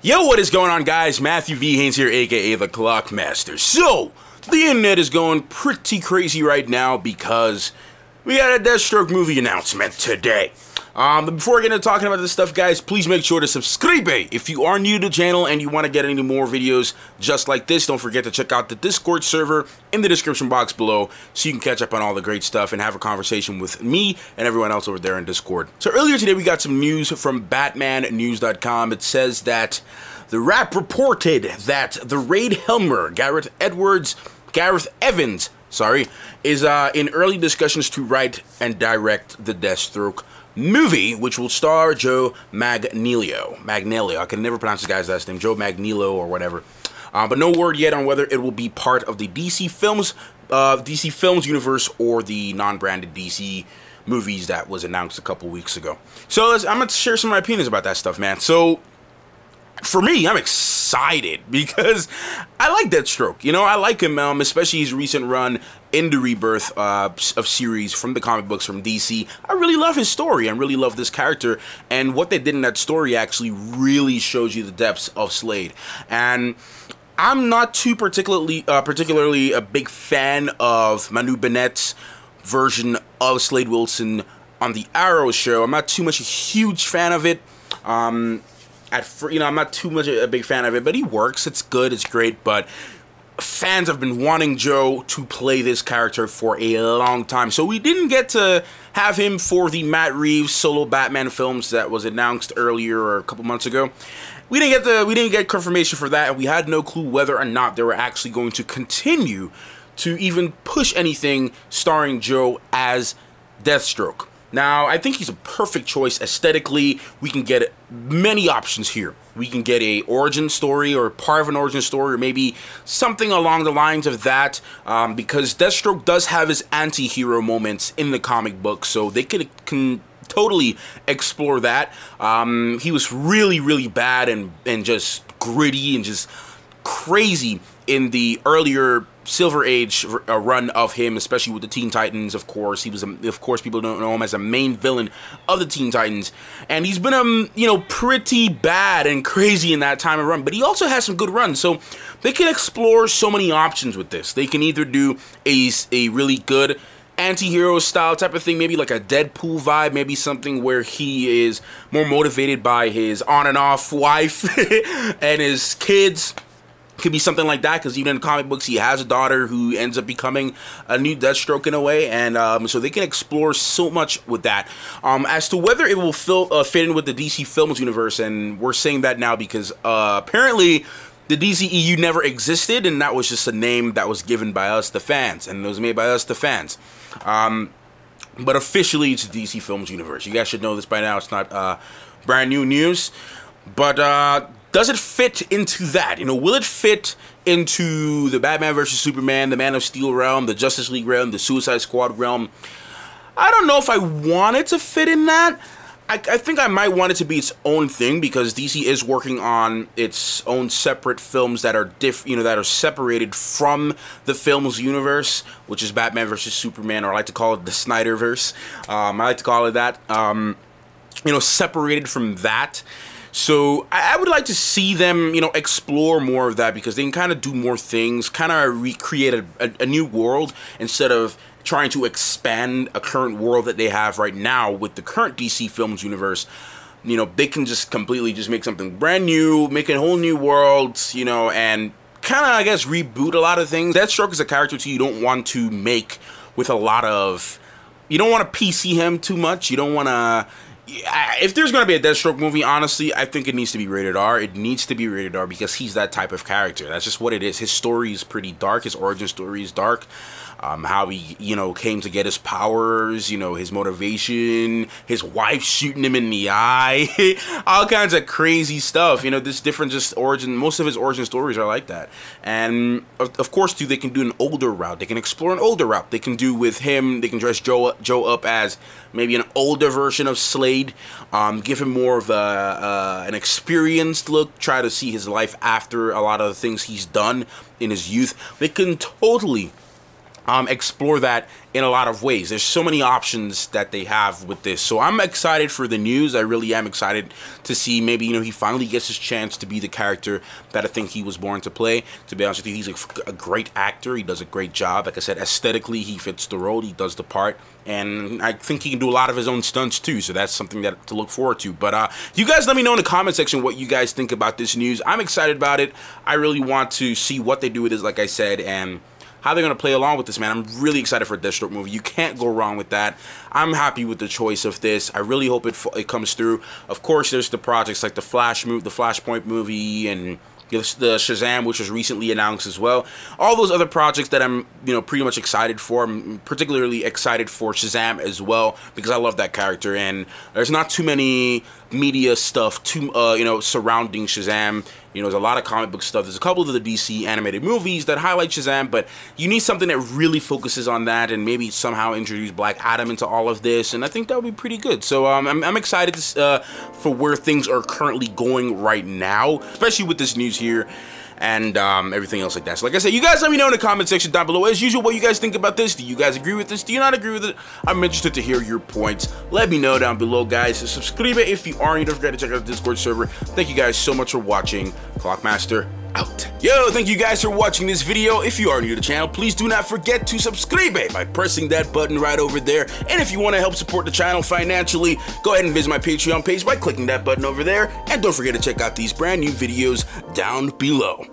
Yo, what is going on, guys? Matthew V. Haynes here, aka the Clockmaster. So, the internet is going pretty crazy right now because we got a Deathstroke movie announcement today. But before I get into talking about this stuff, guys, please make sure to subscribe if you are new to the channel and you want to get any more videos just like this. Don't forget to check out the Discord server in the description box below so you can catch up on all the great stuff and have a conversation with me and everyone else over there in Discord. So earlier today, we got some news from BatmanNews.com. It says that the Wrap reported that the Raid Helmer, Gareth Evans, is in early discussions to write and direct the Deathstroke movie, which will star Joe Manganiello. I can never pronounce this guy's last name, Joe Manganiello or whatever. But no word yet on whether it will be part of the DC Films universe or the non-branded DC movies that was announced a couple weeks ago. So I'm going to share some of my opinions about that stuff, man. So for me, I'm excited because I like Deathstroke. You know, I like him, especially his recent run in the Rebirth of series from the comic books from DC. I really love his story and really love this character. And what they did in that story actually really shows you the depths of Slade. And I'm not too particularly a big fan of Manu Bennett's version of Slade Wilson on the Arrow show. I'm not too much a huge fan of it. I'm not too much a big fan of it, but he works. It's good. It's great. But fans have been wanting Joe to play this character for a long time. So we didn't get to have him for the Matt Reeves solo Batman films that was announced earlier or a couple months ago. We didn't get confirmation for that, and we had no clue whether or not they were actually going to continue to even push anything starring Joe as Deathstroke. Now, I think he's a perfect choice aesthetically. We can get many options here. We can get a origin story or part of an origin story or maybe something along the lines of that because Deathstroke does have his anti-hero moments in the comic book, so they can totally explore that. He was really, really bad and just gritty and just crazy in the earlier Silver Age run of him, especially with the Teen Titans. Of course, he was, of course, people don't know him as a main villain of the Teen Titans, and he's been, pretty bad and crazy in that time of run. But he also has some good runs, so they can explore so many options with this. They can either do a really good anti-hero style type of thing, maybe like a Deadpool vibe, maybe something where he is more motivated by his on and off wife and his kids. Could be something like that, because even in the comic books, he has a daughter who ends up becoming a new Deathstroke in a way, and so they can explore so much with that. As to whether it will fit in with the DC Films universe, and we're saying that now because apparently the DCEU never existed, and that was just a name that was given by us, the fans, and it was made by us, the fans. But officially, it's the DC Films universe. You guys should know this by now. It's not brand new news, but does it fit into that? Will it fit into the Batman vs. Superman, the Man of Steel realm, the Justice League realm, the Suicide Squad realm? I don't know if I want it to fit in that. I think I might want it to be its own thing because DC is working on its own separate films that are that are separated from the films universe, which is Batman vs. Superman, or I like to call it the Snyderverse. I like to call it that. Separated from that. So I would like to see them, explore more of that because they can kind of do more things, kind of recreate a new world instead of trying to expand a current world that they have right now with the current DC Films universe. They can just completely just make something brand new, make a whole new world, and kind of, I guess, reboot a lot of things. Deathstroke is a character you don't want to make with a lot of, you don't want to PC him too much. You don't want to. If there's going to be a Deathstroke movie, honestly, I think it needs to be rated R. It needs to be rated R because he's that type of character. That's just what it is. His story is pretty dark. His origin story is dark. How he, came to get his powers, his motivation, his wife shooting him in the eye, all kinds of crazy stuff. This different just origin, most of his origin stories are like that. And of course, too, they can do an older route. They can explore an older route. They can do with him, they can dress Joe up as maybe an older version of Slade, give him more of an experienced look, try to see his life after a lot of the things he's done in his youth. They can totally explore that in a lot of ways. There's so many options that they have with this. So I'm excited for the news. I really am excited to see maybe, he finally gets his chance to be the character that I think he was born to play. To be honest with you, he's a great actor. He does a great job. Like I said, aesthetically, he fits the role. He does the part. And I think he can do a lot of his own stunts too. So that's something that to look forward to. But you guys let me know in the comment section what you guys think about this news. I'm excited about it. I really want to see what they do with this, like I said, and how they're going to play along with this, man. I'm really excited for a Deathstroke movie. You can't go wrong with that. I'm happy with the choice of this. I really hope it comes through. Of course, there's the projects like the Flashpoint movie, and the Shazam, which was recently announced as well. All those other projects that I'm, pretty much excited for. I'm particularly excited for Shazam as well, because I love that character, and there's not too many media stuff surrounding Shazam. There's a lot of comic book stuff. There's a couple of the DC animated movies that highlight Shazam, but you need something that really focuses on that, and maybe somehow introduce Black Adam into all of this, and I think that would be pretty good. So I'm excited for where things are currently going right now, especially with this news here and everything else like that. So like I said, you guys let me know in the comment section down below, as usual, what you guys think about this. Do you guys agree with this? Do you not agree with it? I'm interested to hear your points. Let me know down below, guys. So subscribe if you are, and don't forget to check out the Discord server. Thank you guys so much for watching. Clockmaster out. Yo, thank you guys for watching this video. If you are new to the channel, please do not forget to subscribe by pressing that button right over there. And if you want to help support the channel financially, go ahead and visit my Patreon page by clicking that button over there. And don't forget to check out these brand new videos down below.